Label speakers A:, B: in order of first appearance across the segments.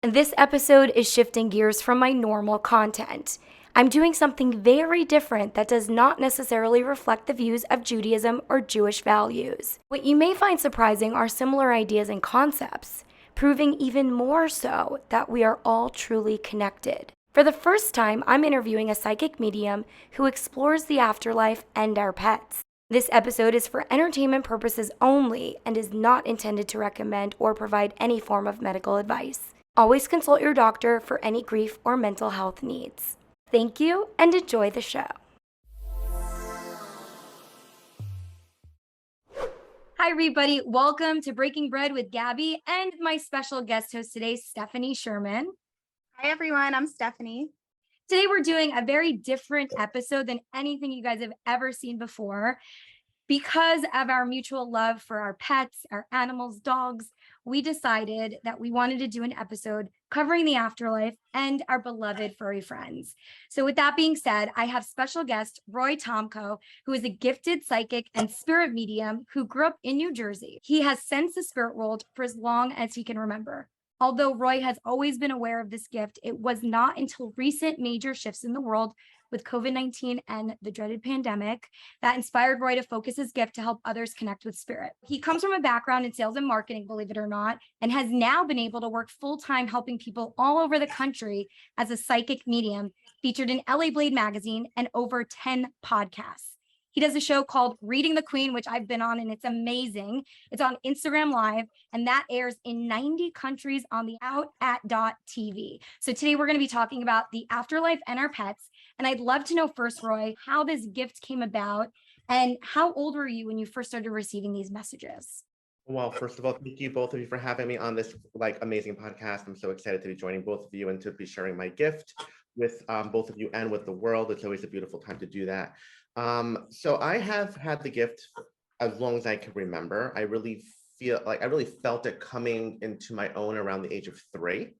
A: This episode is shifting gears from my normal content. I'm doing something very different that does not necessarily reflect the views of Judaism or Jewish values. What you may find surprising are similar ideas and concepts, proving even more so that we are all truly connected. For the first time, I'm interviewing a psychic medium who explores the afterlife and our pets. This episode is for entertainment purposes only and is not intended to recommend or provide any form of medical advice. Always consult your doctor for any grief or mental health needs. Thank you and enjoy the show. Hi, everybody. Welcome to Breaking Bread with Gabby and my special guest host today, Stephanie Sherman.
B: Hi, everyone. I'm Stephanie.
A: Today, we're doing a very different episode than anything you guys have ever seen before. Because of our mutual love for our pets, our animals, dogs, we decided that we wanted to do an episode covering the afterlife and our beloved furry friends. So with that being said, I have special guest Roy Tomko, who is a gifted psychic and spirit medium who grew up in New Jersey. He has sensed the spirit world for as long as he can remember. Although Roy has always been aware of this gift, it was not until recent major shifts in the world with COVID-19 and the dreaded pandemic that inspired Roy to focus his gift to help others connect with spirit. He comes from a background in sales and marketing, believe it or not, and has now been able to work full-time helping people all over the country as a psychic medium, featured in LA Blade magazine and over 10 podcasts. He does a show called Reading the Queen, which I've been on, and it's amazing. It's on Instagram Live, and that airs in 90 countries on the out@.tv. So today we're going to be talking about the afterlife and our pets. And I'd love to know first, Roy, how this gift came about and how old were you when you first started receiving these messages?
C: Well, first of all, thank you both of you for having me on this amazing podcast. I'm so excited to be joining both of you and to be sharing my gift with both of you and with the world. It's always a beautiful time to do that. So I have had the gift as long as I can remember. I really felt it coming into my own around the age of 3.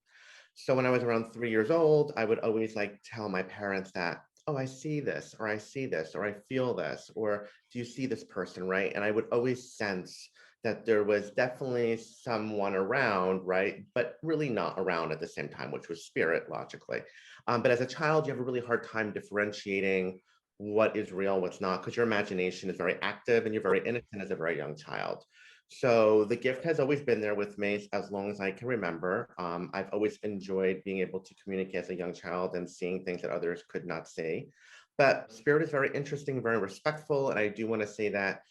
C: So when I was around 3 years old, I would always tell my parents that, oh, I see this, or I see this, or I feel this, or do you see this person, right? And I would always sense that there was definitely someone around, right? But really not around at the same time, which was spirit, logically. But as a child, you have a really hard time differentiating what is real, what's not, because your imagination is very active and you're very innocent as a very young child. So the gift has always been there with me as long as I can remember. I've always enjoyed being able to communicate as a young child and seeing things that others could not see. But spirit is very interesting, very respectful. And I do want to say that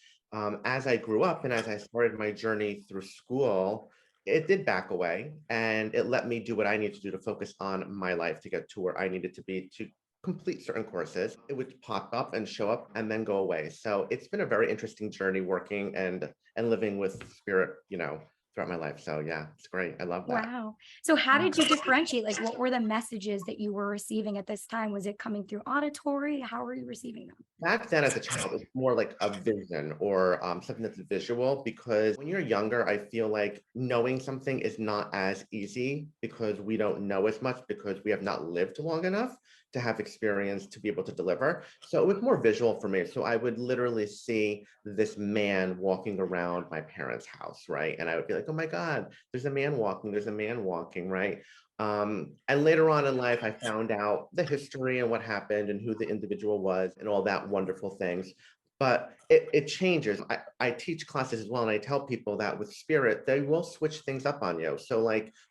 C: as I grew up and as I started my journey through school, it did back away and it let me do what I need to do to focus on my life to get to where I needed to be to complete certain courses. It would pop up and show up and then go away. So it's been a very interesting journey working and living with spirit, throughout my life. So yeah, it's great. I love that.
A: Wow. So how did you differentiate? Like, what were the messages that you were receiving at this time? Was it coming through auditory? How were you receiving them?
C: Back then, as a child, it was more like a vision or something that's visual, because when you're younger, I feel like knowing something is not as easy because we don't know as much because we have not lived long enough to have experience to be able to deliver. So it was more visual for me. So I would literally see this man walking around my parents' house, right? And I would be like, oh my God, there's a man walking, right? And later on in life, I found out the history and what happened and who the individual was and all that wonderful things. But it changes. I teach classes as well, and I tell people that with spirit, they will switch things up on you. So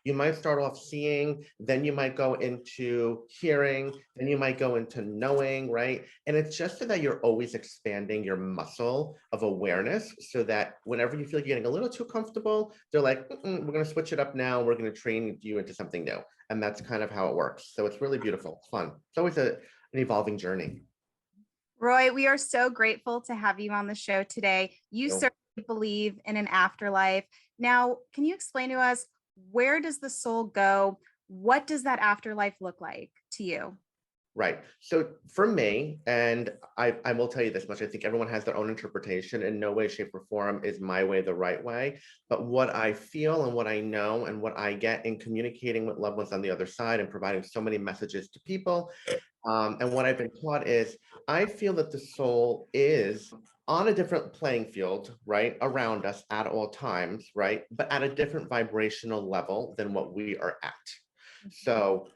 C: you might start off seeing, then you might go into hearing, then you might go into knowing, right? And it's just so that you're always expanding your muscle of awareness so that whenever you feel like you're getting a little too comfortable, they're like, we're going to switch it up now. We're going to train you into something new. And that's kind of how it works. So it's really beautiful, fun. It's always an evolving journey.
B: Roy, we are so grateful to have you on the show today. You
C: So,
B: certainly believe in an afterlife. Now, can you explain to us, where does the soul go? What does that afterlife look like to you?
C: right. So for me, and I will tell you this much, I think everyone has their own interpretation. In no way, shape, or form is my way the right way. But what I feel and what I know and what I get in communicating with loved ones on the other side and providing so many messages to people, and what I've been taught is I feel that the soul is on a different playing field, right, around us at all times, right, but at a different vibrational level than what we are at. So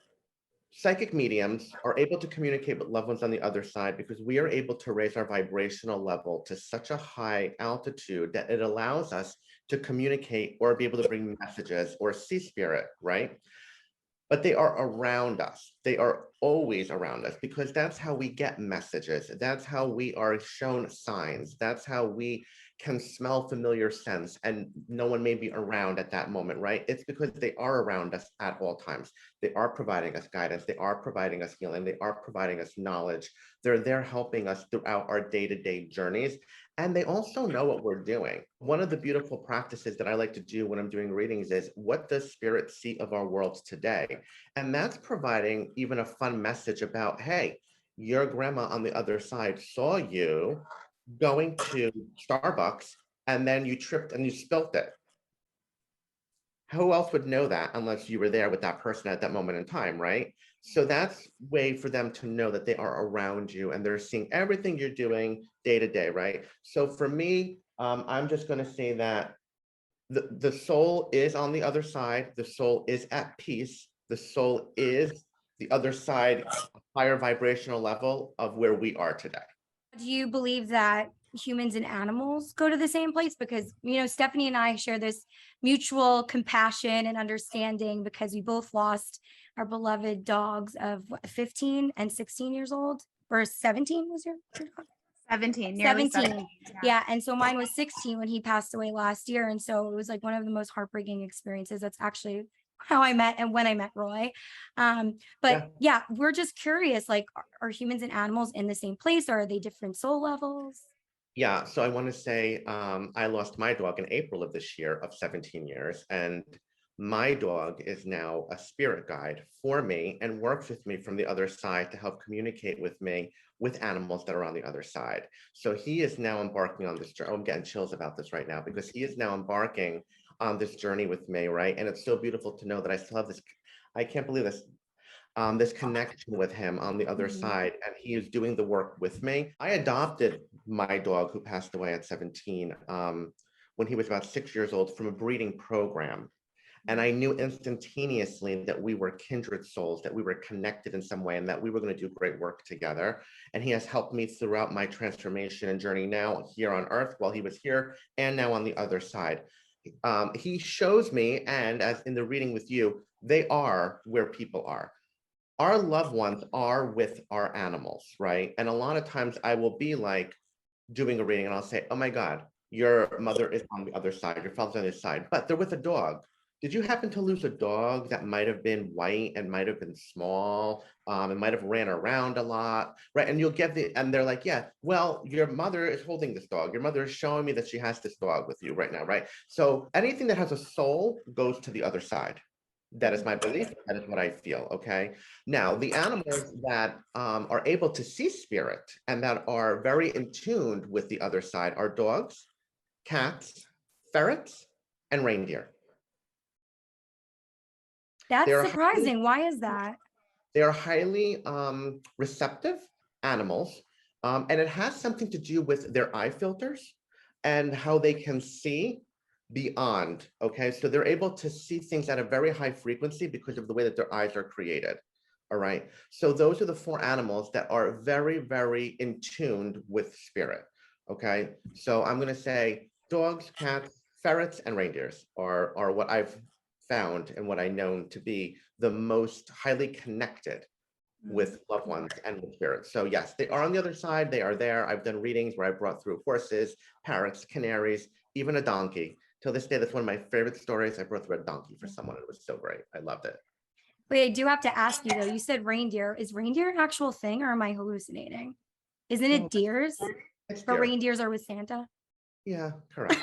C: psychic mediums are able to communicate with loved ones on the other side because we are able to raise our vibrational level to such a high altitude that it allows us to communicate or be able to bring messages or see spirit, right? But they are around us. They are always around us because that's how we get messages. That's how we are shown signs. That's how we can smell familiar scents and no one may be around at that moment, right? It's because they are around us at all times. They are providing us guidance. They are providing us healing. They are providing us knowledge. They're there helping us throughout our day-to-day journeys. And they also know what we're doing. One of the beautiful practices that I like to do when I'm doing readings is, what does spirit see of our world today? And that's providing even a fun message about, hey, your grandma on the other side saw you going to Starbucks and then you tripped and you spilt it. Who else would know that unless you were there with that person at that moment in time, right? So that's way for them to know that they are around you and they're seeing everything you're doing day to day, right? So for me, I'm just going to say that the soul is on the other side. The soul is at peace. The soul is the other side, higher vibrational level of where we are today.
A: Do you believe that humans and animals go to the same place? Because, Stephanie and I share this mutual compassion and understanding because we both lost our beloved dogs of 15 and 16 years old, or 17 was your dog?
B: 17, nearly
A: 17. Yeah. And so mine was 16 when he passed away last year. And so it was like one of the most heartbreaking experiences. That's actually how I met and when I met Roy. But yeah, we're just curious, like, are humans and animals in the same place, or are they different soul levels?
C: Yeah, so I want to say I lost my dog in April of this year of 17 years, and my dog is now a spirit guide for me and works with me from the other side to help communicate with me with animals that are on the other side. So he is now embarking on this journey. I'm getting chills about this right now because he is now embarking on this journey with me, right? And it's so beautiful to know that I still have this, I can't believe this, this connection with him on the other side, and he is doing the work with me. I adopted my dog who passed away at 17 when he was about 6 years old from a breeding program. And I knew instantaneously that we were kindred souls, that we were connected in some way, and that we were going to do great work together. And he has helped me throughout my transformation and journey now here on Earth while he was here and now on the other side. He shows me, and as in the reading with you, they are where people are. Our loved ones are with our animals, right? And a lot of times I will be like doing a reading and I'll say, oh my God, your mother is on the other side, your father's on the other side, but they're with a dog. Did you happen to lose a dog that might have been white and might have been small and might have ran around a lot, right? And you'll get and they're like, yeah, well, your mother is holding this dog. Your mother is showing me that she has this dog with you right now, right? So anything that has a soul goes to the other side. That is my belief. That is what I feel. Okay. Now, the animals that are able to see spirit and that are very in tune with the other side are dogs, cats, ferrets, and reindeer.
A: That's surprising. Why is that?
C: They are highly receptive animals, and it has something to do with their eye filters and how they can see beyond. Okay, so they're able to see things at a very high frequency because of the way that their eyes are created. All right, so those are the four animals that are very, very in tune with spirit. Okay, so I'm going to say dogs, cats, ferrets, and reindeers are what I've found and what I know to be the most highly connected with loved ones and with spirits. So yes, they are on the other side. They are there. I've done readings where I brought through horses, parrots, canaries, even a donkey. Till this day, that's one of my favorite stories. I brought through a donkey for someone. It was so great. I loved it.
A: Wait, I do have to ask you though. You said reindeer. Is reindeer an actual thing, or am I hallucinating? Isn't it deers? But reindeers are with Santa.
C: Yeah, correct.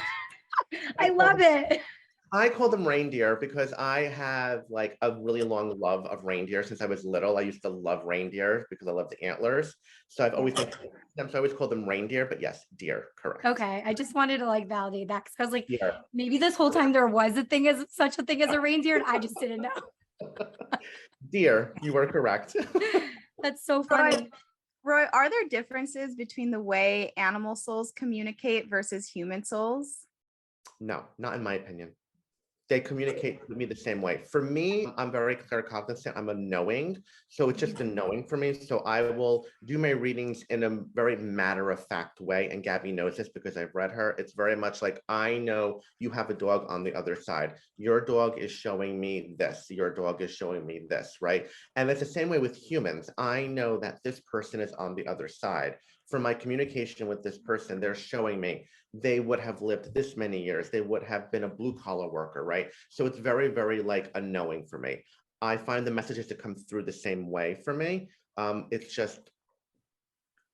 A: I love it.
C: I call them reindeer because I have like a really long love of reindeer since I was little. I used to love reindeer because I love the antlers. So I've always been them. So I always call them reindeer, but yes, deer, correct.
A: Okay. I just wanted to like validate that because I was like, maybe this whole time there was a thing as such a thing as a reindeer, and I just didn't know.
C: Deer, you were correct.
A: That's so funny.
B: Roy, are there differences between the way animal souls communicate versus human souls?
C: No, not in my opinion. they communicate with me the same way. For me, I'm very claircognizant. I'm a knowing. So it's just a knowing for me. So I will do my readings in a very matter-of-fact way. And Gabby knows this because I've read her. It's very much like, I know you have a dog on the other side. Your dog is showing me this. Your dog is showing me this, right? And it's the same way with humans. I know that this person is on the other side. For my communication with this person, they're showing me they would have lived this many years. They would have been a blue collar worker, right? So it's very, very like a knowing for me. I find the messages to come through the same way for me. It's just,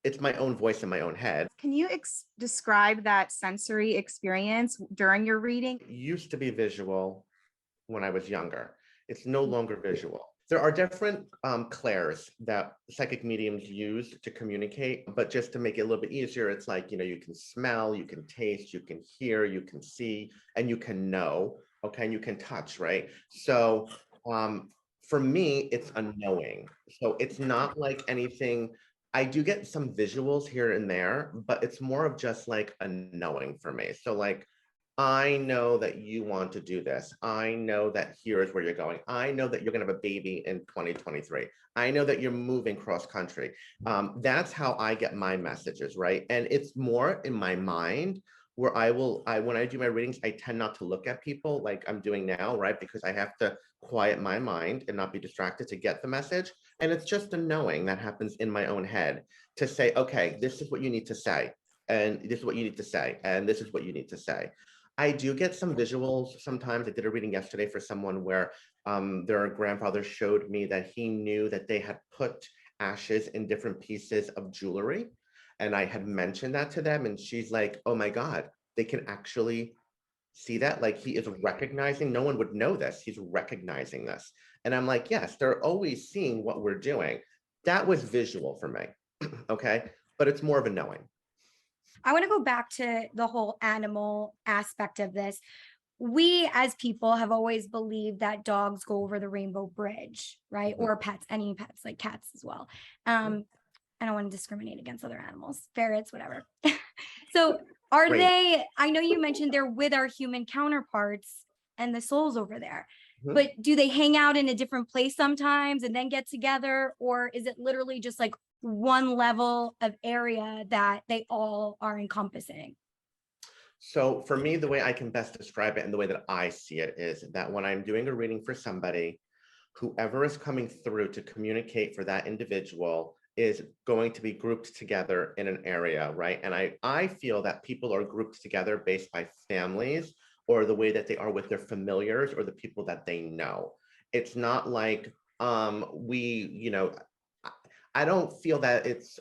C: it's my own voice in my own head.
B: Can you describe that sensory experience during your reading?
C: It used to be visual when I was younger. It's no longer visual. There are different clairs that psychic mediums use to communicate, but just to make it a little bit easier, it's like, you know, you can smell, you can taste, you can hear, you can see, and you can know, okay, and you can touch, right? So for me, it's a knowing. So it's not like anything. I do get some visuals here and there, but it's more of just like a knowing for me. So like, I know that you want to do this. I know that here is where you're going. I know that you're going to have a baby in 2023. I know that you're moving cross country. That's how I get my messages, right? And it's more in my mind where when I do my readings, I tend not to look at people like I'm doing now, right? Because I have to quiet my mind and not be distracted to get the message. And it's just a knowing that happens in my own head to say, okay, this is what you need to say. And this is what you need to say. And this is what you need to say. I do get some visuals sometimes. I did a reading yesterday for someone where their grandfather showed me that he knew that they had put ashes in different pieces of jewelry. And I had mentioned that to them, and she's like, oh my God, they can actually see that? Like he is recognizing, no one would know this. He's recognizing this. And I'm like, yes, they're always seeing what we're doing. That was visual for me. Okay. But it's more of a knowing.
A: I want to go back to the whole animal aspect of this. We as people have always believed that dogs go over the rainbow bridge, right? Or pets, any pets, like cats as well. I don't want to discriminate against other animals, ferrets, whatever. So are
C: Great.
A: they, I know you mentioned they're with our human counterparts and the souls over there, but do they hang out in a different place sometimes and then get together? Or is it literally just like one level of area that they all are encompassing?
C: So for me, the way I can best describe it and the way that I see it is that when I'm doing a reading for somebody, whoever is coming through to communicate for that individual is going to be grouped together in an area, right? And I feel that people are grouped together based by families or the way that they are with their familiars or the people that they know. It's not like I don't feel that it's,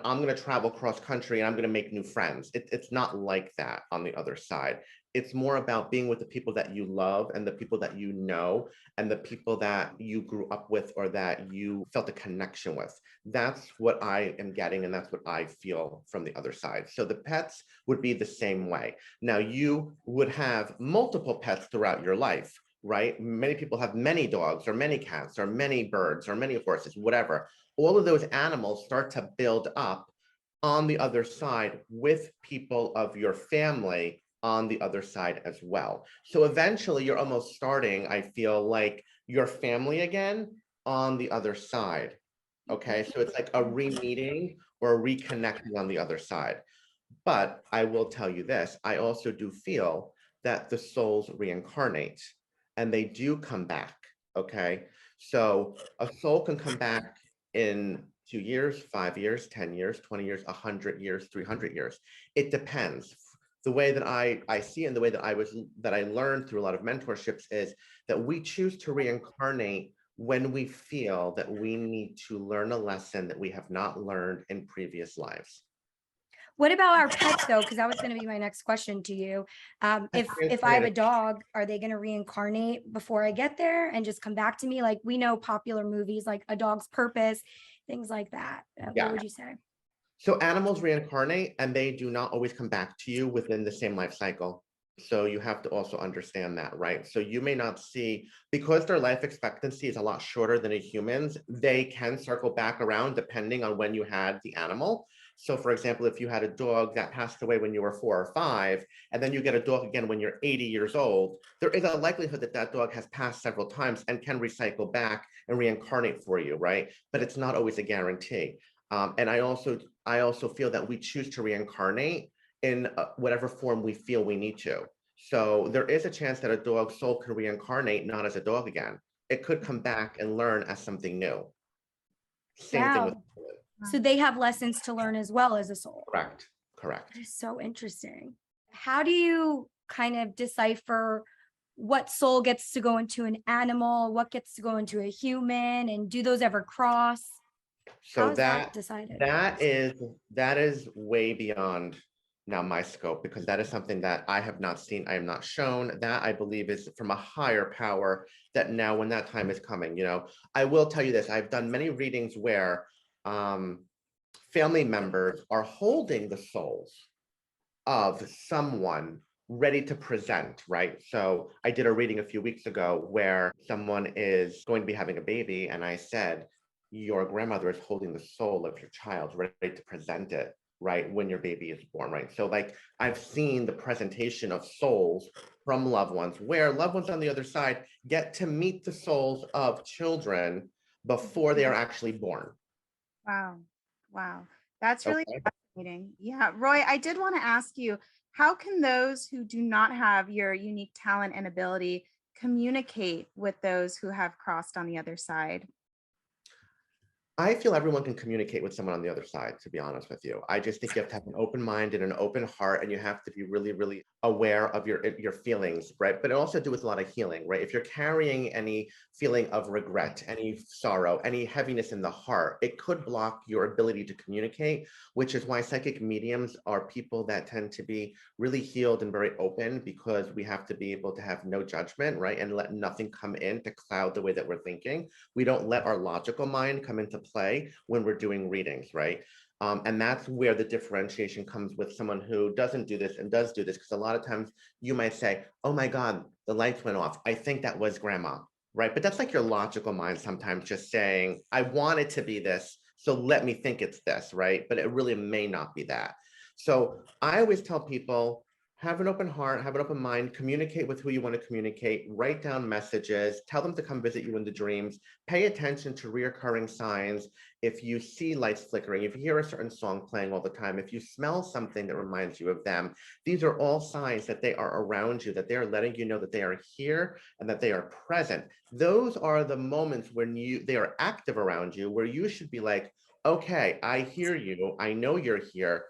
C: I'm going to travel cross country and I'm going to make new friends. It's not like that on the other side. It's more about being with the people that you love and the people that you know and the people that you grew up with or that you felt a connection with. That's what I am getting, and that's what I feel from the other side. So the pets would be the same way. Now, you would have multiple pets throughout your life, right? Many people have many dogs or many cats or many birds or many horses, whatever. All of those animals start to build up on the other side with people of your family on the other side as well. So eventually you're almost starting, I feel like, your family again on the other side. Okay, so it's like a re-meeting or a reconnecting on the other side. But I will tell you this, I also do feel that the souls reincarnate and they do come back. Okay, so a soul can come back in 2 years, 5 years, 10 years, 20 years, 100 years, 300 years. It depends. The way that I see and the way that I learned through a lot of mentorships is that we choose to reincarnate when we feel that we need to learn a lesson that we have not learned in previous lives.
A: What about our pets though? Because that was going to be my next question to you. If I have a dog, are they going to reincarnate before I get there and just come back to me? Like we know popular movies like A Dog's Purpose, things like that.
C: Yeah.
A: What would you say?
C: So animals reincarnate and they do not always come back to you within the same life cycle. So you have to also understand that, right? So you may not see, because their life expectancy is a lot shorter than a human's, they can circle back around depending on when you had the animal. So for example, if you had a dog that passed away when you were 4 or 5, and then you get a dog again when you're 80 years old, there is a likelihood that that dog has passed several times and can recycle back and reincarnate for you, right? But it's not always a guarantee. And I also feel that we choose to reincarnate in whatever form we feel we need to. So there is a chance that a dog's soul could reincarnate not as a dog again. It could come back and learn as something new. Same thing with
A: Wow. So they have lessons to learn as well as a soul.
C: correct, correct.
A: That is so interesting. How do you kind of decipher what soul gets to go into an animal, what gets to go into a human, and do those ever cross? How
C: So
A: is that decided?
C: that is way beyond now my scope, because that is something that I have not seen, I am not shown. That I believe is from a higher power, that now when that time is coming, you know. I will tell you this, I've done many readings where family members are holding the souls of someone ready to present, right? So I did a reading a few weeks ago where someone is going to be having a baby, and I said, your grandmother is holding the soul of your child ready to present it, right, when your baby is born, right? So like I've seen the presentation of souls from loved ones, where loved ones on the other side get to meet the souls of children before they are actually born.
B: Wow. Wow. That's really
C: Okay.
B: fascinating. Yeah. Roy, I did want to ask you, how can those who do not have your unique talent and ability communicate with those who have crossed on the other side?
C: I feel everyone can communicate with someone on the other side, to be honest with you. I just think you have to have an open mind and an open heart, and you have to be really, really aware of your feelings, right? But it also do with a lot of healing, right? If you're carrying any feeling of regret, any sorrow, any heaviness in the heart, it could block your ability to communicate, which is why psychic mediums are people that tend to be really healed and very open, because we have to be able to have no judgment, right? And let nothing come in to cloud the way that we're thinking. We don't let our logical mind come into play when we're doing readings, right? And that's where the differentiation comes with someone who doesn't do this and does do this, because a lot of times you might say, oh my God, the lights went off. I think that was grandma, right? But that's like your logical mind sometimes just saying, I want it to be this, so let me think it's this, right? But it really may not be that. So I always tell people, have an open heart, have an open mind, communicate with who you want to communicate, write down messages, tell them to come visit you in the dreams, pay attention to reoccurring signs. If you see lights flickering, if you hear a certain song playing all the time, if you smell something that reminds you of them, these are all signs that they are around you, that they are letting you know that they are here and that they are present. Those are the moments when they are active around you, where you should be like, okay, I hear you, I know you're here.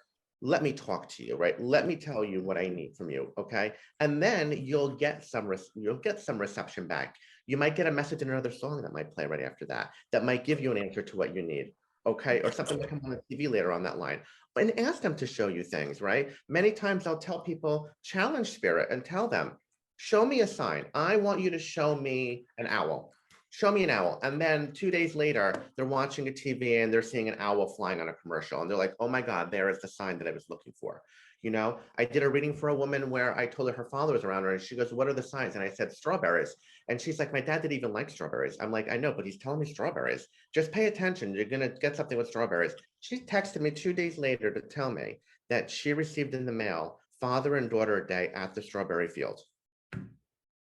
C: Let me talk to you, right? Let me tell you what I need from you, okay? And then you'll get some reception back. You might get a message in another song that might play right after that, that might give you an answer to what you need, okay? Or something that comes on the TV later on that line. And ask them to show you things, right? Many times I'll tell people, challenge spirit and tell them, show me a sign. I want you to show me an owl. Show me an owl. And then 2 days later, they're watching a TV and they're seeing an owl flying on a commercial. And they're like, oh my God, there is the sign that I was looking for. You know, I did a reading for a woman where I told her father was around her, and she goes, what are the signs? And I said, strawberries. And she's like, my dad didn't even like strawberries. I'm like, I know, but he's telling me strawberries. Just pay attention. You're going to get something with strawberries. She texted me 2 days later to tell me that she received in the mail Father and Daughter Day at the strawberry field.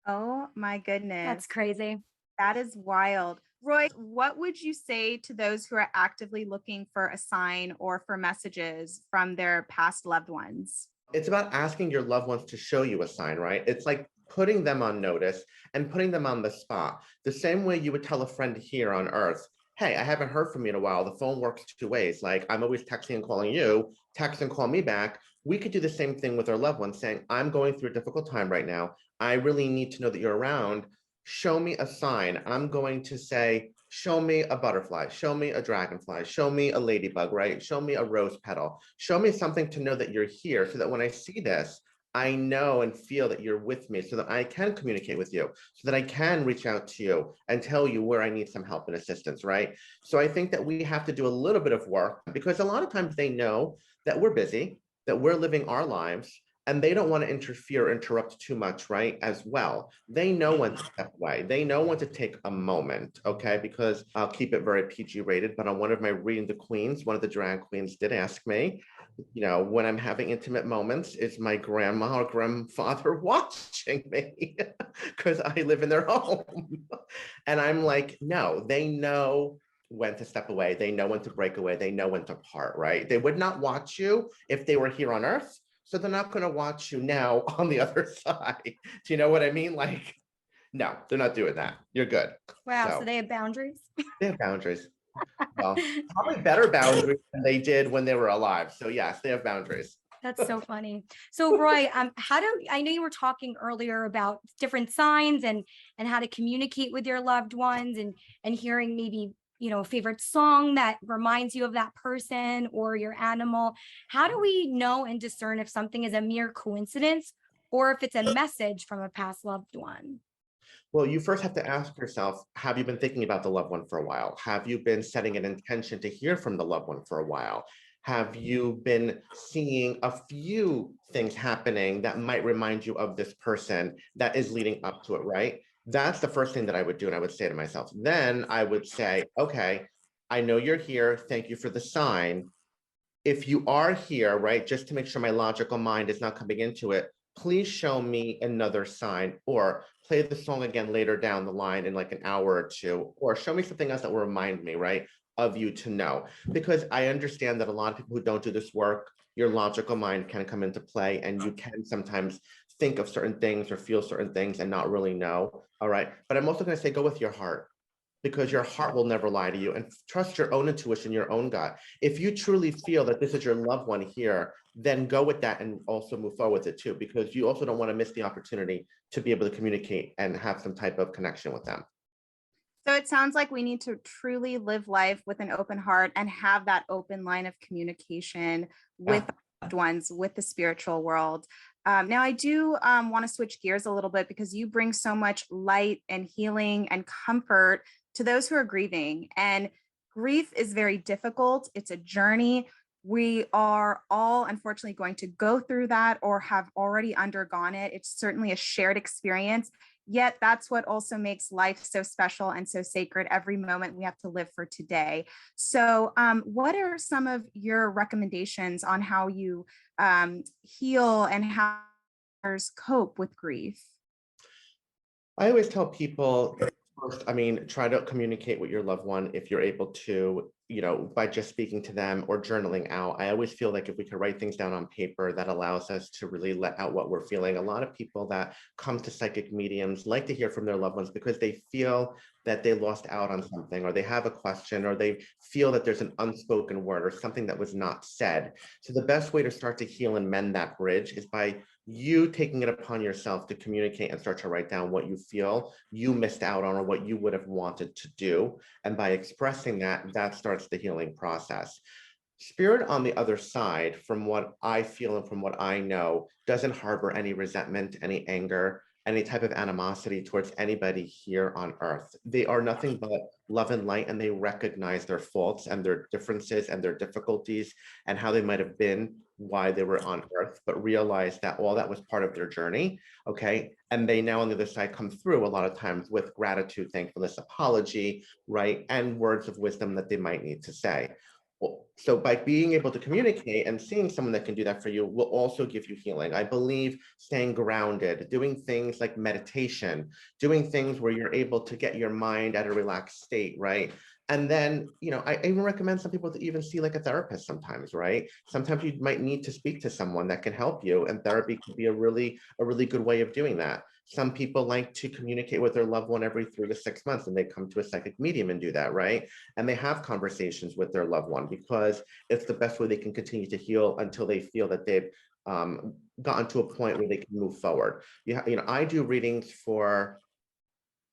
B: Oh my goodness.
A: That's crazy.
B: That is wild. Roy, what would you say to those who are actively looking for a sign or for messages from their past loved ones?
C: It's about asking your loved ones to show you a sign, right? It's like putting them on notice and putting them on the spot. The same way you would tell a friend here on Earth, hey, I haven't heard from you in a while. The phone works 2 ways. Like, I'm always texting and calling you, text and call me back. We could do the same thing with our loved ones, saying, I'm going through a difficult time right now. I really need to know that you're around. Show me a sign. I'm going to say, show me a butterfly, show me a dragonfly, show me a ladybug, right? Show me a rose petal. Show me something to know that you're here, so that when I see this, I know and feel that you're with me, so that I can communicate with you, so that I can reach out to you and tell you where I need some help and assistance, right? So I think that we have to do a little bit of work, because a lot of times they know that we're busy, that we're living our lives, and they don't want to interfere or interrupt too much, right? As well. They know when to step away. They know when to take a moment, okay? Because I'll keep it very PG rated, but on one of my Reading the Queens, one of the drag queens did ask me, you know, when I'm having intimate moments, is my grandma or grandfather watching me? Because I live in their home. And I'm like, no, they know when to step away. They know when to break away. They know when to part, right? They would not watch you if they were here on Earth. So they're not going to watch you now on the other side. Do you know what I mean? Like, no, they're not doing that. You're good.
A: Wow. So
C: So
A: they have boundaries.
C: they have boundaries. Well, probably better boundaries than they did when they were alive. So yes, they have boundaries.
A: That's so funny. So Roy, how do I know you were talking earlier about different signs and how to communicate with your loved ones and hearing maybe, you know, a favorite song that reminds you of that person or your animal. How do we know and discern if something is a mere coincidence or if it's a message from a past loved one?
C: Well, you first have to ask yourself, have you been thinking about the loved one for a while? Have you been setting an intention to hear from the loved one for a while? Have you been seeing a few things happening that might remind you of this person that is leading up to it, right? That's the first thing that I would do. And I would say to myself, then I would say, okay, I know you're here. Thank you for the sign. If you are here, right, just to make sure my logical mind is not coming into it, please show me another sign or play the song again later down the line in like an hour or two, or show me something else that will remind me, right, of you to know. Because I understand that a lot of people who don't do this work, your logical mind can come into play and you can sometimes think of certain things or feel certain things and not really know. All right. But I'm also going to say, go with your heart, because your heart will never lie to you, and trust your own intuition, your own gut. If you truly feel that this is your loved one here, then go with that and also move forward with it too, because you also don't want to miss the opportunity to be able to communicate and have some type of connection with them.
B: So it sounds like we need to truly live life with an open heart and have that open line of communication with loved ones, with the spiritual world. Now, I do want to switch gears a little bit because you bring so much light and healing and comfort to those who are grieving. And grief is very difficult. It's a journey. We are all unfortunately going to go through that or have already undergone it. It's certainly a shared experience. Yet that's what also makes life so special and so sacred. Every moment we have to live for today. So, what are some of your recommendations on how you heal and how others cope with grief?
C: I always tell people, first, I mean, try to communicate with your loved one if you're able to, you know, by just speaking to them or journaling out. I always feel like if we could write things down on paper, that allows us to really let out what we're feeling. A lot of people that come to psychic mediums like to hear from their loved ones because they feel that they lost out on something, or they have a question, or they feel that there's an unspoken word or something that was not said. So the best way to start to heal and mend that bridge is by you taking it upon yourself to communicate and start to write down what you feel you missed out on or what you would have wanted to do. And by expressing that, that starts the healing process. Spirit on the other side, from what I feel and from what I know, doesn't harbor any resentment, any anger, any type of animosity towards anybody here on earth. They are nothing but love and light, and they recognize their faults and their differences and their difficulties and how they might have been, why they were on earth, but realize that all that was part of their journey. Okay. And they now on the other side come through a lot of times with gratitude, thankfulness, apology, right? And words of wisdom that they might need to say. So by being able to communicate and seeing someone that can do that for you will also give you healing. I believe staying grounded, doing things like meditation, doing things where you're able to get your mind at a relaxed state, right? And then, you know, I even recommend some people to even see like a therapist sometimes, right? Sometimes you might need to speak to someone that can help you, and therapy can be a really good way of doing that. Some people like to communicate with their loved one every 3 to 6 months, and they come to a psychic medium and do that, right? And they have conversations with their loved one because it's the best way they can continue to heal until they feel that they've gotten to a point where they can move forward. You know, I do readings for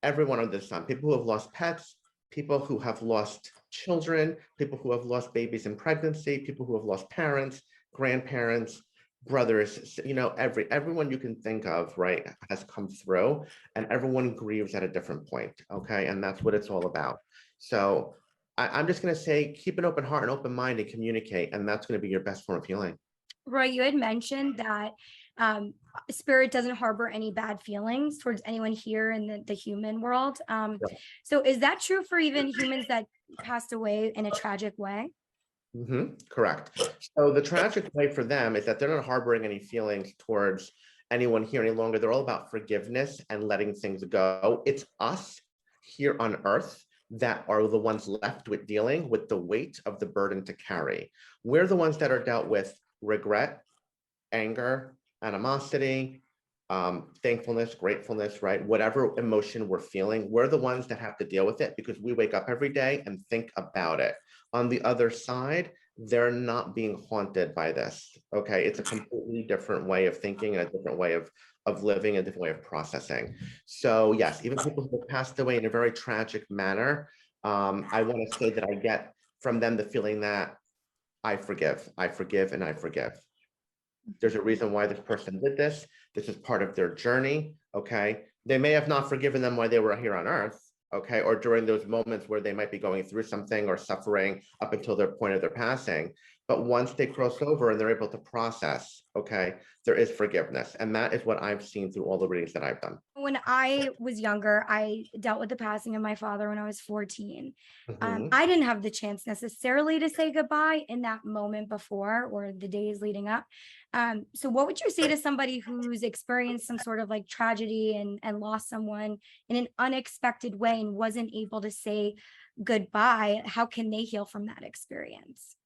C: everyone under the sun, people who have lost pets, people who have lost children, people who have lost babies in pregnancy, people who have lost parents, grandparents, brothers, you know, everyone you can think of, right, has come through, and everyone grieves at a different point. Okay. And that's what it's all about. So I'm just going to say, keep an open heart and open mind and communicate. And that's going to be your best form of healing.
A: Roy, you had mentioned that Spirit doesn't harbor any bad feelings towards anyone here in the human world.
C: Yeah.
A: So is that true for even humans that passed away in a tragic way?
C: Correct. So the tragic way for them is that they're not harboring any feelings towards anyone here any longer. They're all about forgiveness and letting things go. It's us here on earth that are the ones left with dealing with the weight of the burden to carry. We're the ones that are dealt with regret, anger, animosity, thankfulness, gratefulness, right? Whatever emotion we're feeling, we're the ones that have to deal with it because we wake up every day and think about it. On the other side, they're not being haunted by this. Okay. It's a completely different way of thinking and a different way of living, a different way of processing. So yes, even people who have passed away in a very tragic manner, I want to say that I get from them the feeling that I forgive, and I forgive. There's a reason why this person did this. This is part of their journey. Okay. They may have not forgiven them while they were here on earth. Okay. Or during those moments where they might be going through something or suffering up until their point of their passing. But once they cross over and they're able to process, okay, there is forgiveness. And that is what I've seen through all the readings that I've done.
A: When I was younger, I dealt with the passing of my father when I was 14.
C: Mhm.
A: I didn't have the chance necessarily to say goodbye in that moment before or the days leading up. So what would you say to somebody who's experienced some sort of like tragedy and lost someone in an unexpected way and wasn't able to say goodbye? How can they heal from that experience?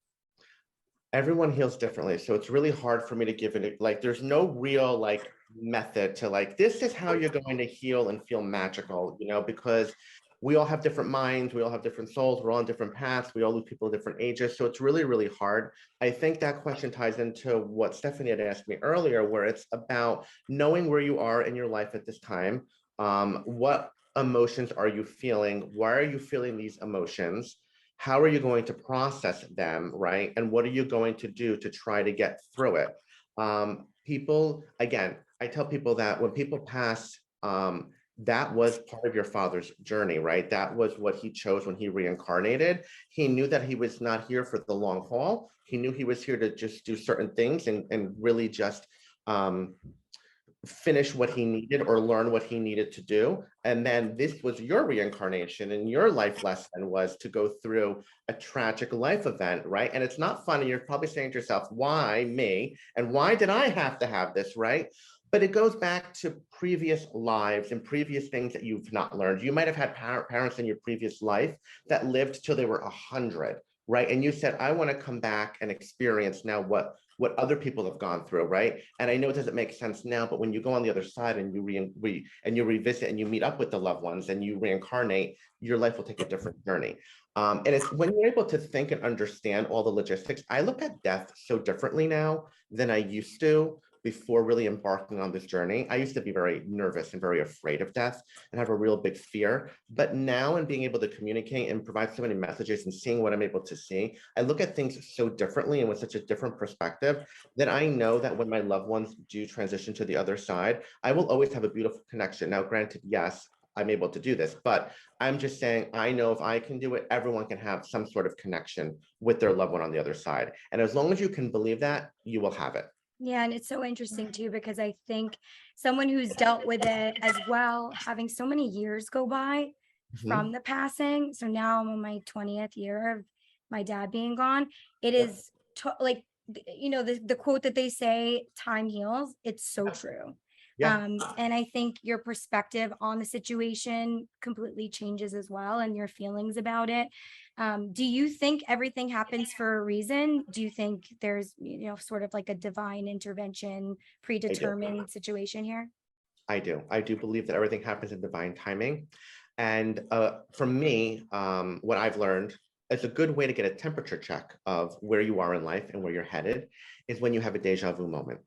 C: Everyone heals differently. So it's really hard for me to give it, like, there's no real like method to like, this is how you're going to heal and feel magical, because we all have different minds, we all have different souls, we're all on different paths, we all lose people at different ages. So it's really, really hard. I think that question ties into what Stephanie had asked me earlier, where it's about knowing where you are in your life at this time. What emotions are you feeling? Why are you feeling these emotions? How are you going to process them, right? And what are you going to do to try to get through it? People, again, I tell people that when people pass, that was part of your father's journey, right? That was what he chose when he reincarnated. He knew that he was not here for the long haul. He knew he was here to just do certain things and really just finish what he needed or learn what he needed to do. And then this was your reincarnation, and your life lesson was to go through a tragic life event, right? And it's not funny. You're probably saying to yourself, why me? And why did I have to have this, right? But it goes back to previous lives and previous things that you've not learned. You might have had parents in your previous life that lived till they were 100, right? And you said, I want to come back and experience now what other people have gone through, right? And I know it doesn't make sense now, but when you go on the other side and you you revisit and you meet up with the loved ones and you reincarnate, your life will take a different journey. And it's when you're able to think and understand all the logistics. I look at death so differently now than I used to before really embarking on this journey. I used to be very nervous and very afraid of death and have a real big fear. But now, in being able to communicate and provide so many messages and seeing what I'm able to see, I look at things so differently and with such a different perspective that I know that when my loved ones do transition to the other side, I will always have a beautiful connection. Now, granted, yes, I'm able to do this, but I'm just saying, I know if I can do it, everyone can have some sort of connection with their loved one on the other side. And as long as you can believe that, you will have it.
A: Yeah, and it's so interesting too, because I think someone who's dealt with it as well, having so many years go by from
C: Mhm.
A: the passing. So now I'm on my 20th year of my dad being gone. It
C: Yep.
A: is like, the quote that they say, time heals. It's so true.
C: Yeah,
A: And I think your perspective on the situation completely changes as well, and your feelings about it. Do you think everything happens for a reason? Do you think there's, sort of like a divine intervention,
C: I do.
A: predetermined situation here?
C: I do. I do believe that everything happens in divine timing. And for me, what I've learned is a good way to get a temperature check of where you are in life and where you're headed is when you have a deja vu moment.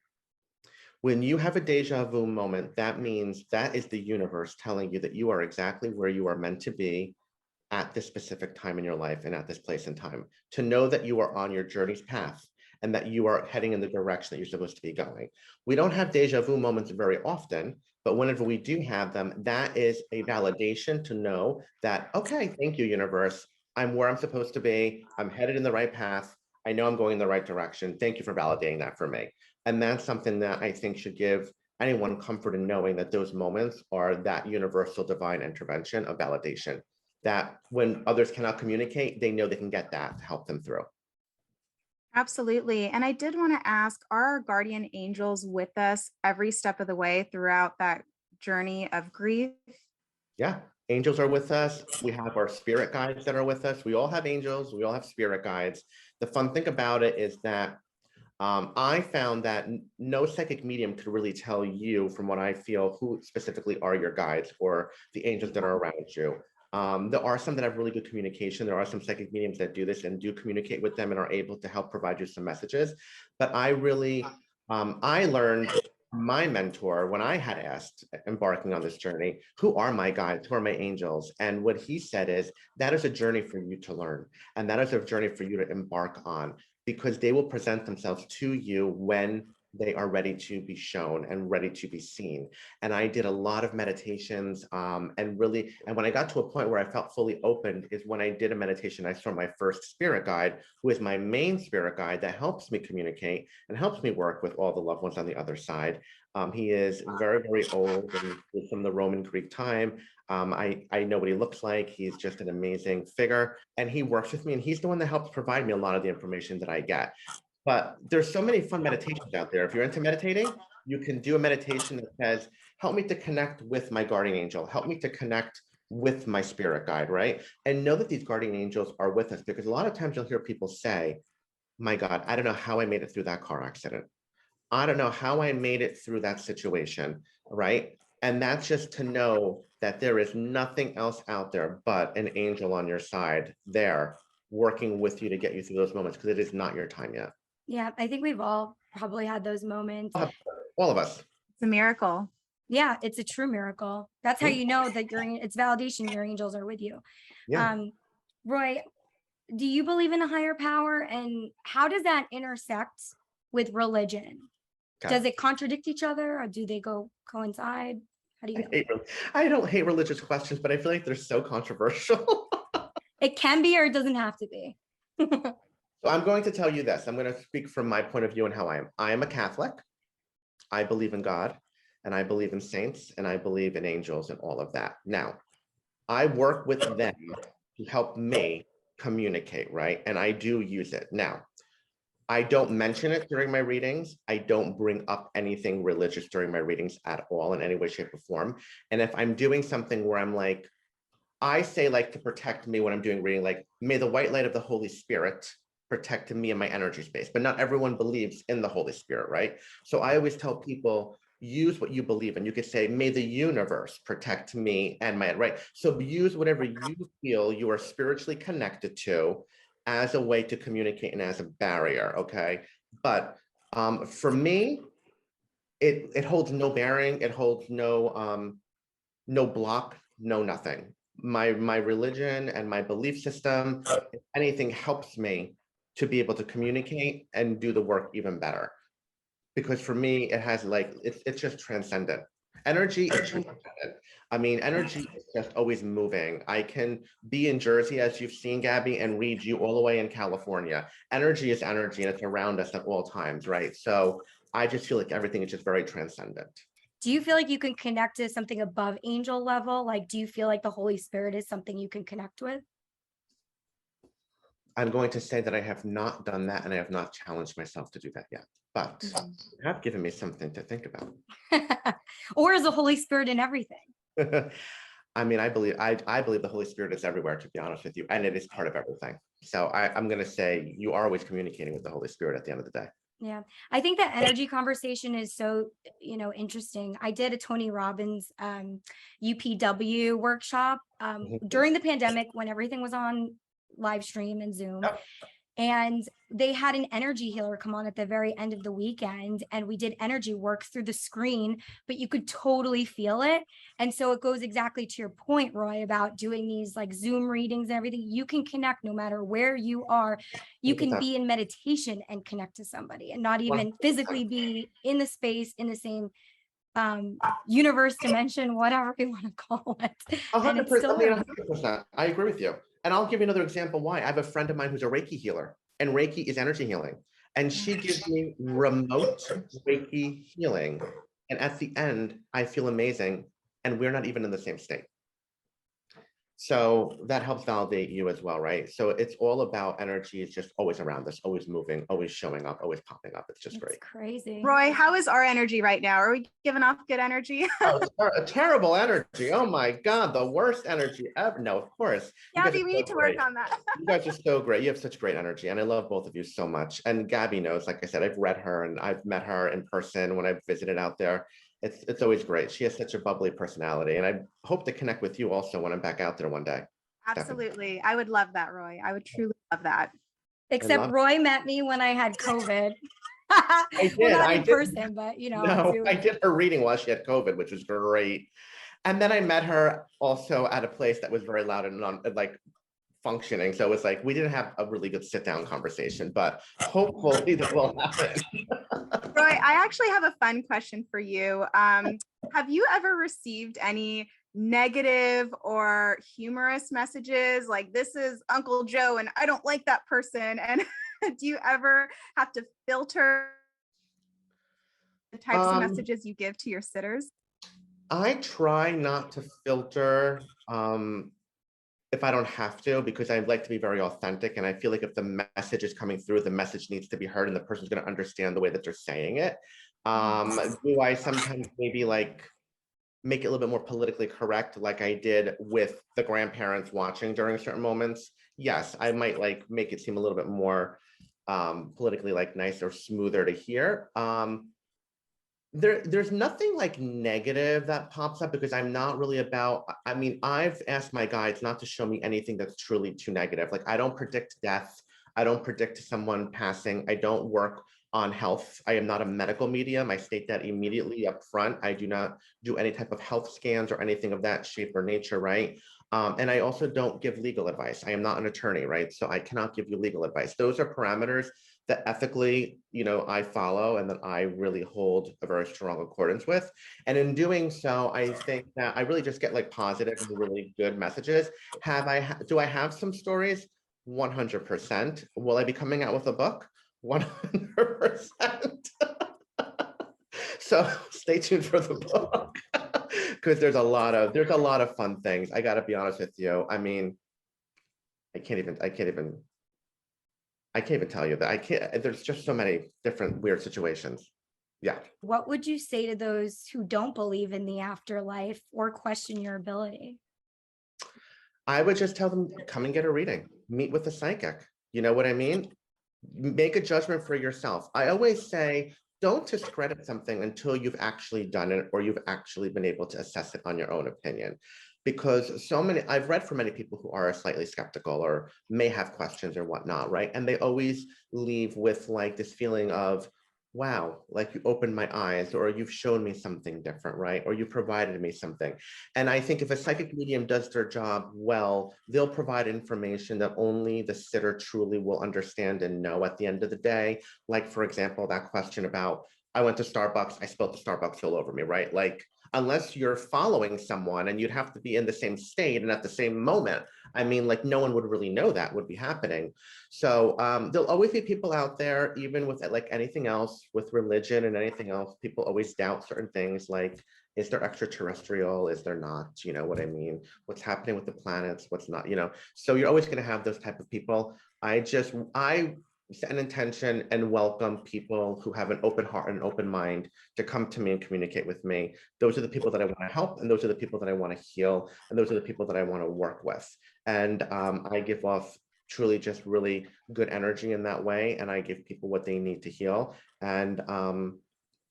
C: When you have a deja vu moment, that means that is the universe telling you that you are exactly where you are meant to be at this specific time in your life and at this place and time, to know that you are on your journey's path and that you are heading in the direction that you're supposed to be going. We don't have deja vu moments very often, but whenever we do have them, that is a validation to know that, okay, thank you, universe. I'm where I'm supposed to be. I'm headed in the right path. I know I'm going in the right direction. Thank you for validating that for me. And that's something that I think should give anyone comfort in knowing that those moments are that universal divine intervention of validation, that when others cannot communicate, they know they can get that to help them through.
B: Absolutely. And I did want to ask, are our guardian angels with us every step of the way throughout that journey of grief?
C: Yeah, angels are with us. We have our spirit guides that are with us. We all have angels. We all have spirit guides. The fun thing about it is that I found that no psychic medium could really tell you, from what I feel, who specifically are your guides or the angels that are around you. There are some that have really good communication. There are some psychic mediums that do this and do communicate with them and are able to help provide you some messages. But I really, I learned from my mentor when I had asked, embarking on this journey, who are my guides, who are my angels? And what he said is, that is a journey for you to learn. And that is a journey for you to embark on, because they will present themselves to you when they are ready to be shown and ready to be seen. And I did a lot of meditations and when I got to a point where I felt fully opened is when I did a meditation. I saw my first spirit guide, who is my main spirit guide that helps me communicate and helps me work with all the loved ones on the other side. He is very, very old and is from the Roman Greek time. I know what he looks like. He's just an amazing figure, and he works with me, and he's the one that helps provide me a lot of the information that I get. But there's so many fun meditations out there. If you're into meditating, you can do a meditation that says, help me to connect with my guardian angel, help me to connect with my spirit guide, right? And know that these guardian angels are with us, because a lot of times you'll hear people say, my God, I don't know how I made it through that car accident. I don't know how I made it through that situation, right? And that's just to know that there is nothing else out there but an angel on your side there working with you to get you through those moments, because it is not your time yet.
A: Yeah, I think we've all probably had those moments.
C: All of us.
B: It's a miracle.
A: Yeah, it's a true miracle. That's how you know that it's validation, your angels are with you.
C: Yeah.
A: Roy, do you believe in a higher power, and how does that intersect with religion?
C: Okay.
A: Does it contradict each other, or do they coincide? How do you feel?
C: I don't hate religious questions, but I feel like they're so controversial.
A: It can be, or it doesn't have to be.
C: So I'm going to tell you this. I'm going to speak from my point of view and how I am. I am a Catholic. I believe in God, and I believe in saints, and I believe in angels and all of that. Now, I work with them to help me communicate, right? And I do use it. Now, I don't mention it during my readings. I don't bring up anything religious during my readings at all in any way, shape, or form. And if I'm doing something where I'm like, I say, like, to protect me when I'm doing reading, like, may the white light of the Holy Spirit protect me and my energy space. But not everyone believes in the Holy Spirit, right? So I always tell people, use what you believe in. You could say, may the universe protect me and my, right? So use whatever you feel you are spiritually connected to as a way to communicate and as a barrier, okay? But for me, it holds no bearing. It holds no block, no nothing. My religion and my belief system, if anything, helps me to be able to communicate and do the work even better. Because for me, it has, like, it's just transcendent. Energy is transcendent. I mean, energy is just always moving. I can be in Jersey, as you've seen, Gabby, and read you all the way in California. Energy is energy, and it's around us at all times, right? So I just feel like everything is just very transcendent.
A: Do you feel like you can connect to something above angel level? Like, do you feel like the Holy Spirit is something you can connect with?
C: I'm going to say that I have not done that, and I have not challenged myself to do that yet, but you have given me something to think about.
A: Or is the Holy Spirit in everything?
C: I mean, I believe the Holy Spirit is everywhere, to be honest with you, and it is part of everything. So I'm going to say you are always communicating with the Holy Spirit at the end of the day.
A: Yeah, I think that energy conversation is so, interesting. I did a Tony Robbins UPW workshop during the pandemic when everything was on live stream and Zoom.
C: Yep.
A: And they had an energy healer come on at the very end of the weekend, and we did energy work through the screen, but you could totally feel it. And so it goes exactly to your point, Roy, about doing these like Zoom readings and everything. You can connect no matter where you are. You can be in meditation and connect to somebody and not even physically be in the space, in the same universe, dimension, whatever you want to call it.
C: 100%. I agree with you. And I'll give you another example why. I have a friend of mine who's a Reiki healer, and Reiki is energy healing. And she gives me remote Reiki healing. And at the end, I feel amazing. And we're not even in the same state. So that helps validate you as well, right? So it's all about energy. It's just always around us, always moving, always showing up, always popping up. It's just
A: It's
C: great.
A: crazy.
B: Roy, how is our energy right now? Are we giving off good energy?
C: Oh, it's a terrible energy. Oh my God, the worst energy ever. No, of course.
B: Gabby, we need to work on that.
C: You guys are so great. You have such great energy. And I love both of you so much. And Gabby knows, like I said, I've read her and I've met her in person when I've visited out there. It's always great. She has such a bubbly personality. And I hope to connect with you also when I'm back out there one day.
B: Absolutely. I would love that, Roy. I would truly love that.
A: Except Roy met me when I had COVID.
C: I did.
A: Well, not
C: I
A: in
C: did.
A: person, but you know.
C: No, I did her reading while she had COVID, which was great. And then I met her also at a place that was very loud and like functioning. So it was like, we didn't have a really good sit down conversation, but hopefully that will happen.
B: Roy, I actually have a fun question for you. Have you ever received any negative or humorous messages like, this is Uncle Joe and I don't like that person? And do you ever have to filter the types of messages you give to your sitters?
C: I try not to filter if I don't have to, because I like to be very authentic. And I feel like if the message is coming through, the message needs to be heard and the person's going to understand the way that they're saying it. Do I sometimes maybe like make it a little bit more politically correct, like I did with the grandparents watching during certain moments? Yes, I might like make it seem a little bit more politically like nice or smoother to hear. There's nothing like negative that pops up because I'm not really about, I mean, I've asked my guides not to show me anything that's truly too negative. Like I don't predict death. I don't predict someone passing. I don't work on health. I am not a medical medium. I state that immediately up front. I do not do any type of health scans or anything of that shape or nature, right? And I also don't give legal advice. I am not an attorney, right? So I cannot give you legal advice. Those are parameters that ethically, you know, I follow and that I really hold a very strong accordance with. And in doing so, I think that I really just get like positive and really good messages. Do I have some stories? 100%. Will I be coming out with a book? 100%. So stay tuned for the book because there's a lot of fun things. I got to be honest with you. I mean, I can't even tell you that. There's just so many different weird situations. Yeah.
A: What would you say to those who don't believe in the afterlife or question your ability?
C: I would just tell them, come and get a reading, meet with a psychic. You know what I mean? Make a judgment for yourself. I always say, don't discredit something until you've actually done it or you've actually been able to assess it on your own opinion. Because I've read from many people who are slightly skeptical or may have questions or whatnot, right? And they always leave with like this feeling of, wow, like you opened my eyes, or you've shown me something different, right? Or you provided me something. And I think if a psychic medium does their job well, they'll provide information that only the sitter truly will understand and know at the end of the day. Like, for example, that question about, I went to Starbucks, I spilled the Starbucks all over me, right? Like, unless you're following someone and you'd have to be in the same state and at the same moment, I mean, like no one would really know that would be happening. So there'll always be people out there, even with like anything else, with religion and anything else, people always doubt certain things like, is there extraterrestrial? Is there not? You know what I mean? What's happening with the planets? What's not, you know? So you're always going to have those type of people. I set an intention and welcome people who have an open heart and an open mind to come to me and communicate with me. Those are the people that I want to help, and those are the people that I want to heal, and those are the people that I want to work with. And I give off truly just really good energy in that way, and I give people what they need to heal. And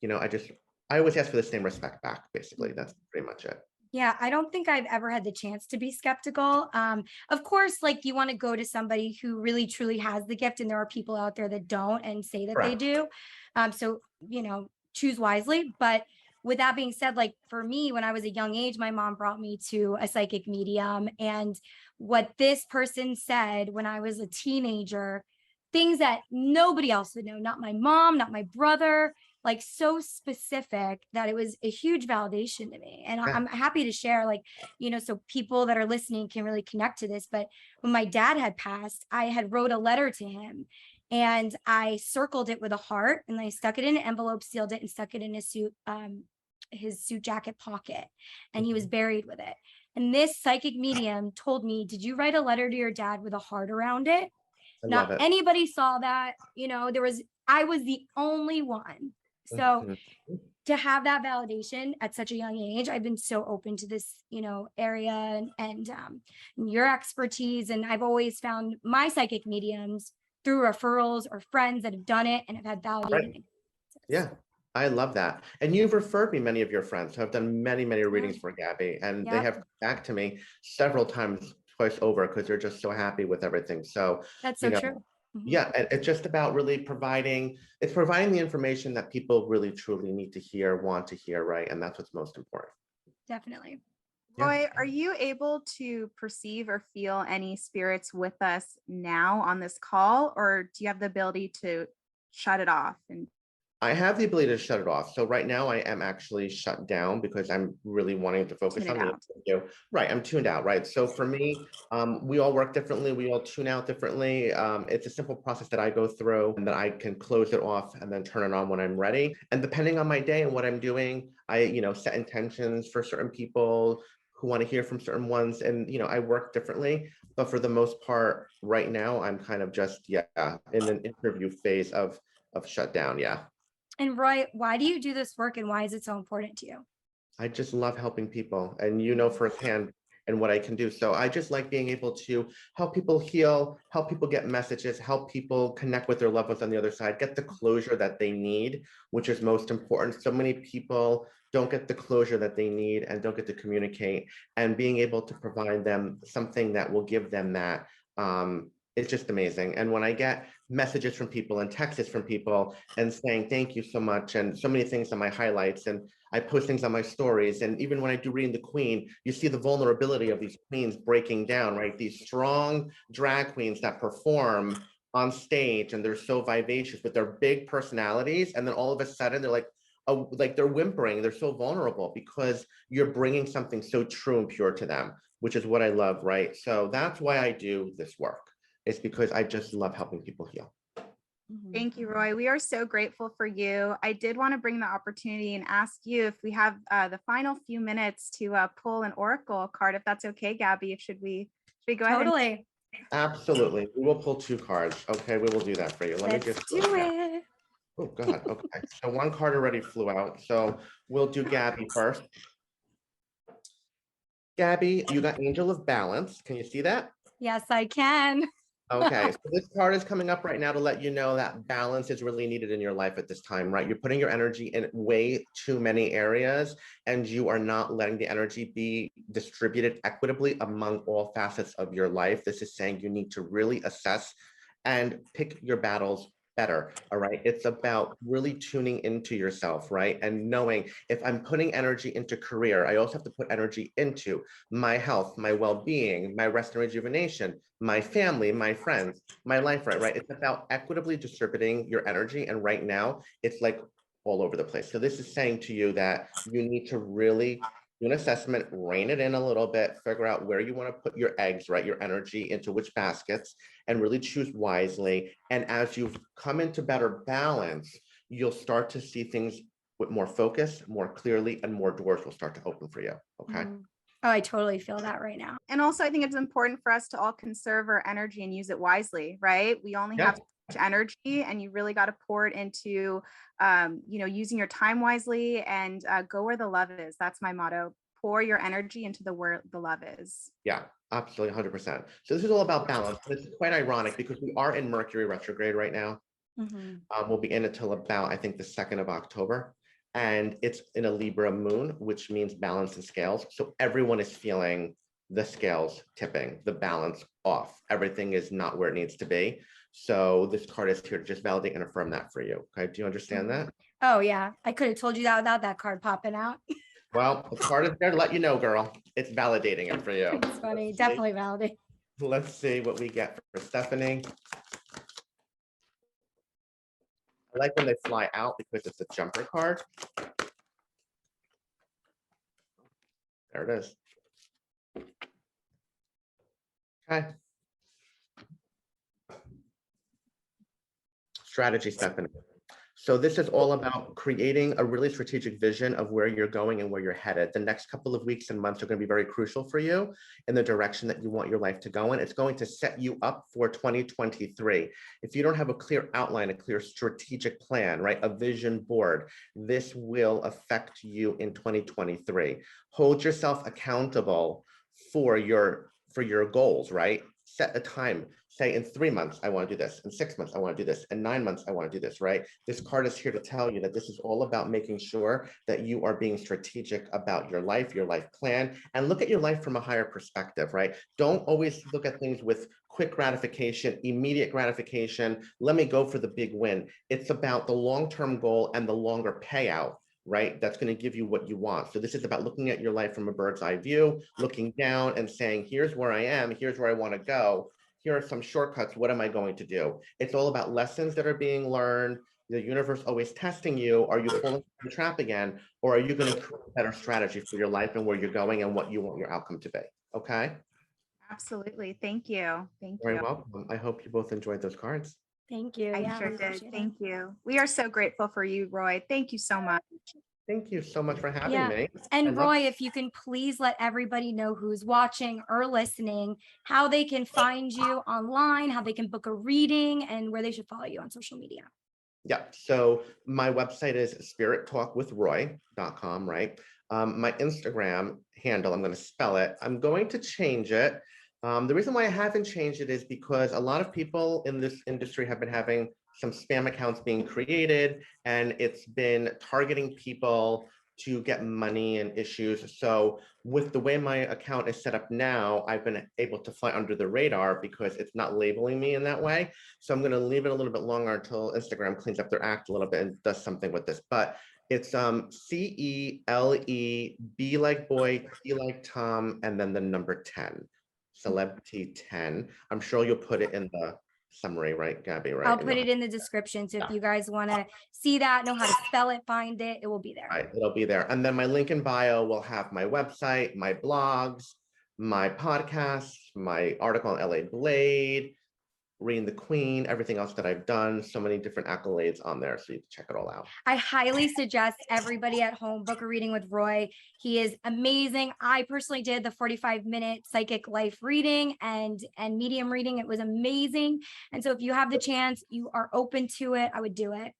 C: you know, I always ask for the same respect back. Basically, that's pretty much it.
A: Yeah, I don't think I've ever had the chance to be skeptical. Of course, like you want to go to somebody who really truly has the gift, and there are people out there that don't and say that they do. So, you know, choose wisely. But with that being said, like for me, when I was a young age, my mom brought me to a psychic medium. And what this person said when I was a teenager, things that nobody else would know, not my mom, not my brother, like so specific that it was a huge validation to me. And I'm happy to share, like, you know, so people that are listening can really connect to this. But when my dad had passed, I had wrote a letter to him, and I circled it with a heart, and I stuck it in an envelope, sealed it, and stuck it in his suit jacket pocket, and he was buried with it. And this psychic medium told me, did you write a letter to your dad with a heart around it?
C: I love
A: Not
C: it.
A: anybody saw that. I was the only one. So
C: Mhm.
A: to have that validation at such a young age, I've been so open to this, area and your expertise. And I've always found my psychic mediums through referrals or friends that have done it and have had validating.
C: Right. Yeah, I love that. And you've referred me many of your friends who have done many, many readings for Gabby, and they
A: Yep.
C: have come back to me several times, twice over, because they're just so happy with everything. So,
A: That's
C: you
A: so
C: know,
A: true. Mhm.
C: yeah, and it's just about really providing the information that people really truly need to hear, want to hear, right? And that's what's most important.
A: Definitely.
C: Yeah.
B: Roy, are you able to perceive or feel any spirits with us now on this call, or do you have the ability to shut it off? And
C: I have the ability to shut it off. So right now I am actually shut down because I'm really wanting to focus
B: Tune it
C: on the
B: out.
C: interview. Right, I'm tuned out, right? So for me, we all work differently. We all tune out differently. It's a simple process that I go through and that I can close it off and then turn it on when I'm ready. And depending on my day and what I'm doing, I, set intentions for certain people who want to hear from certain ones. And, I work differently. But for the most part, right now, I'm kind of just, in an interview phase of shutdown. Yeah.
A: And Roy, why do you do this work, and why is it so important to you?
C: I just love helping people, and firsthand and what I can do. So I just like being able to help people heal, help people get messages, help people connect with their loved ones on the other side, get the closure that they need, which is most important. So many people don't get the closure that they need and don't get to communicate, and being able to provide them something that will give them that, it's just amazing. And when I get messages from people and texts from people and saying thank you so much and so many things on my highlights, and I post things on my stories, and even when I do reading the queen, you see the vulnerability of these queens breaking down, right? These strong drag queens that perform on stage and they're so vivacious with their big personalities, and then all of a sudden they're like, oh, like they're whimpering, they're so vulnerable because you're bringing something so true and pure to them, which is what I love, right? So that's why I do this work. It's because I just love helping people heal.
B: Thank you, Roy. We are so grateful for you. I did want to bring the opportunity and ask you if we have the final few minutes to pull an oracle card, if that's okay, Gabby. Should we go ahead?
A: Totally.
C: Absolutely. We will pull 2 cards. Okay, we will do that for you. Let me
A: Let's
C: just
A: do it.
C: Oh God. Okay. So 1 card already flew out. So we'll do Gabby first. Gabby, you got Angel of Balance. Can you see that?
A: Yes, I can.
C: Okay, so this card is coming up right now to let you know that balance is really needed in your life at this time, right? You're putting your energy in way too many areas, and you are not letting the energy be distributed equitably among all facets of your life. This is saying you need to really assess and pick your battles better. All right. It's about really tuning into yourself, right? And knowing if I'm putting energy into career, I also have to put energy into my health, my well-being, my rest and rejuvenation, my family, my friends, my life, right? It's about equitably distributing your energy. And right now, it's like all over the place. So this is saying to you that you need to really do an assessment, rein it in a little bit, figure out where you want to put your eggs, right? Your energy into which baskets, and really choose wisely. And as you come into better balance, you'll start to see things with more focus, more clearly, and more doors will start to open for you. Okay.
A: Oh, I totally feel that right now.
B: And also, I think it's important for us to all conserve our energy and use it wisely, right? We only have so much energy, and you really got to pour it into, using your time wisely, and go where the love is. That's my motto. Pour your energy into where the love is.
C: Yeah, absolutely, 100%. So this is all about balance. But it's quite ironic because we are in Mercury retrograde right now. We'll be in until about, I think, the 2nd of October. And it's in a Libra moon, which means balance and scales. So everyone is feeling the scales tipping, the balance off. Everything is not where it needs to be. So this card is here to just validate and affirm that for you. Okay, do you understand that?
A: Oh yeah, I could have told you that without that card popping out.
C: Well, the card is there to let you know, girl. It's validating it for you.
A: It's funny. Definitely validate.
C: Let's see what we get for Stephanie. I like when they fly out because it's a jumper card. There it is. Okay. strategy, Stephanie. So this is all about creating a really strategic vision of where you're going and where you're headed. The next couple of weeks and months are going to be very crucial for you in the direction that you want your life to go in. It's going to set you up for 2023. If you don't have a clear outline, a clear strategic plan, right, a vision board, this will affect you in 2023. Hold yourself accountable for your goals, right? Set a time. Say in 3 months, I want to do this. In 6 months, I want to do this. In 9 months, I want to do this, right? This card is here to tell you that this is all about making sure that you are being strategic about your life plan, and look at your life from a higher perspective, right? Don't always look at things with quick gratification, immediate gratification. Let me go for the big win. It's about the long-term goal and the longer payout, right? That's going to give you what you want. So this is about looking at your life from a bird's eye view, looking down and saying, here's where I am, here's where I want to go. Here are some shortcuts. What am I going to do? It's all about lessons that are being learned. The universe always testing you. Are you falling into the trap again? Or are you going to create a better strategy for your life and where you're going and what you want your outcome to be? Okay.
B: Absolutely. Thank you. Thank
C: Very
B: you.
C: welcome. I hope you both enjoyed those cards.
A: Thank you.
B: I
A: Yeah,
B: sure
A: we
B: did.
A: appreciate it.
B: Thank you. We are so grateful for you, Roy. Thank you so much.
C: Thank you so much for having
A: Yeah.
C: me.
A: And Roy, if you can please let everybody know who's watching or listening, how they can find you online, how they can book a reading, and where they should follow you on social media.
C: Yeah, so my website is spirittalkwithroy.com, right? My Instagram handle, I'm going to spell it. I'm going to change it. The reason why I haven't changed it is because a lot of people in this industry have been having some spam accounts being created, and it's been targeting people to get money and issues. So with the way my account is set up now, I've been able to fly under the radar because it's not labeling me in that way. So I'm going to leave it a little bit longer until Instagram cleans up their act a little bit and does something with this. But it's CELE, B like boy, T like Tom, and then the number 10, celebrity 10. I'm sure you'll put it in the summary, right, Gabby? Right.
A: I'll put it in the description. So if you guys want to see that, know how to spell it, find it, it will be there.
C: Right, it'll be there. And then my link in bio will have my website, my blogs, my podcasts, my article on LA Blade, Reading the Queen, everything else that I've done, so many different accolades on there. So you can check it all out.
A: I highly suggest everybody at home book a reading with Roy. He is amazing. I personally did the 45-minute psychic life reading and medium reading. It was amazing. And so if you have the chance, you are open to it, I would do it.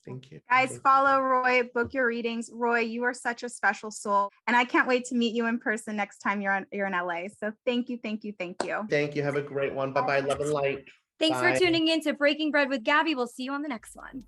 C: Thank you.
B: Guys, follow Roy, book your readings. Roy, you are such a special soul. And I can't wait to meet you in person next time you're in LA. So thank you, thank you, thank you.
C: Thank you. Have a great one. Bye-bye. Love and light.
A: Thanks
C: Bye.
A: for tuning in to Breaking Bread with Gabby. We'll see you on the next one.